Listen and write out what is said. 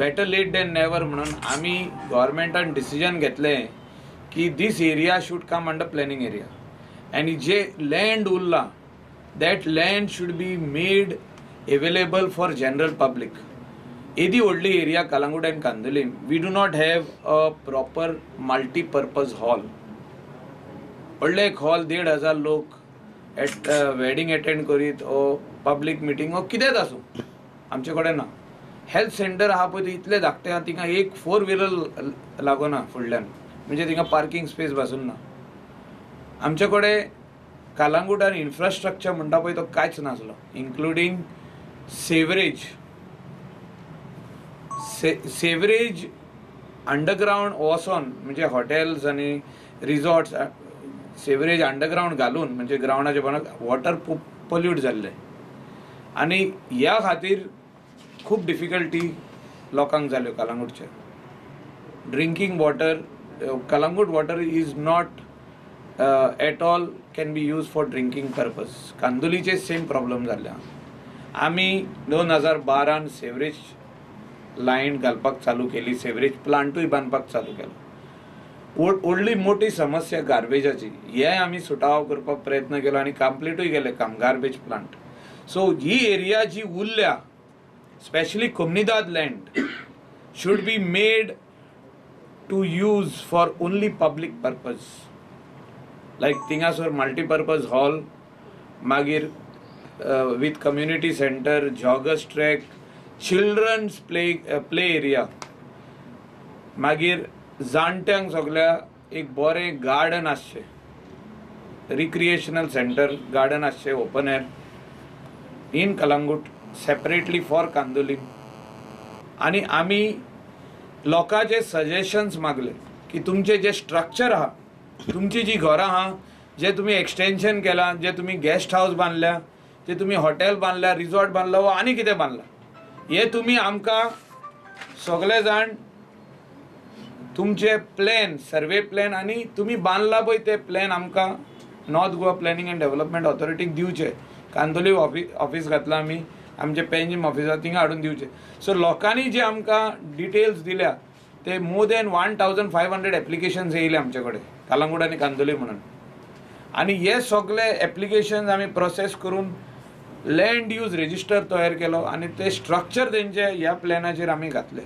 Better late then never म्हणून आम्ही गव्हर्मेंटान decision घेतलें की this area should come under planning area आनी जे लँड उरला that land should be made available for general public. येदी व्हडली area Calangute and Candolim we do not have a proper multipurpose hall. व्हडले एक हॉल 1,500 लोक वेडिंग अटेंड करीत ओ पब्लीक मिटींग ओ कितेंच आसूं आमचे कडेन ना. हेल्थ सेंटर आहा पळय ते इतले धाकटे आहा तिंगा एक 4 व्हिलर लागोना फुडल्यान म्हणजे तिंगा पार्किंग स्पेस पासून ना. आमचे कडेन कलंगूटान इन्फ्रास्ट्रक्चर म्हणटा पळय तो कांयच नासलो इन्क्लुडींग सेवरेज अंडरग्राउंड वचोन म्हणजे हॉटेल्स आनी रिसॉर्ट्स सेवरेज अंडरग्राउंड घालून म्हणजे ग्राउंडाच्या बनत वॉटर पोल्यूट जाल्ले आनी ह्या खातीर खूब डिफिकल्टी लोकांक जाल्यो कलंगूटचे. Drinking water Calangute water is not at all can be use for drinking purpose. कांदोलीचे सेम प्रॉब्लेम जाल्ले. आमी 2012 सेवरेज लायन घालपाक चालू केली, सेवरेज प्लांटूय बांदपाक चालू केलो. व्हडली मोठी समस्या गार्बेजाची हे आमी सुटाव करपाक प्रयत्न केलो आनी कंप्लीटूय केले काम गार्बेज प्लांट. सो ही एरिया जी उरल्या स्पेशली कोमनीदाद land should be made to use for only public purpose like थिंगासोर मल्टीपर्पज हॉल मागीर with community centre joggers track childrens play area मागीर जाणट्यांक सगळ्या एक बरें गार्डन आसचें रिक्रिएशनल सेंटर गार्डन आसचें open air in Calangute separately for Candolim. आनी आमी लोकांचे सजेशन्स मागले की तुमचे जे स्ट्रक्चर आहा तुमची जी घरां आहा जे तुम्ही एक्सटेन्शन केलां जे तुम्ही गेस्ट हाऊस बांदल्या जे तुम्ही हॉटेल बांदल्या रिसॉर्ट बांदला वा आनी कितें बांदला हे तुम्ही आमकां सगळे जाण तुमचे प्लॅन सर्वे प्लॅन आनी तुम्ही बांदला पळय ते प्लॅन आमकां north Goa planning and development ऑथॉरिटीक दिवचे. कांदोली ऑफिस घातला आमी आमचे पेंजीम ऑफिसार थिंगा हाडून दिवचे. सो लोकांनी जे आमकां डिटेल्स दिल्या ते मोर दॅन 1,500 एप्लिकेशन्स येयले आमचे कडेन कलंगूट आनी कांदोली म्हणून. आनी हे सगळे एप्लिकेशन्स आमी प्रोसेस करून लँड यूज रेजिस्टर तयार केलो आनी ते स्ट्रक्चर तेंचे ह्या प्लॅनाचेर आमी घातले.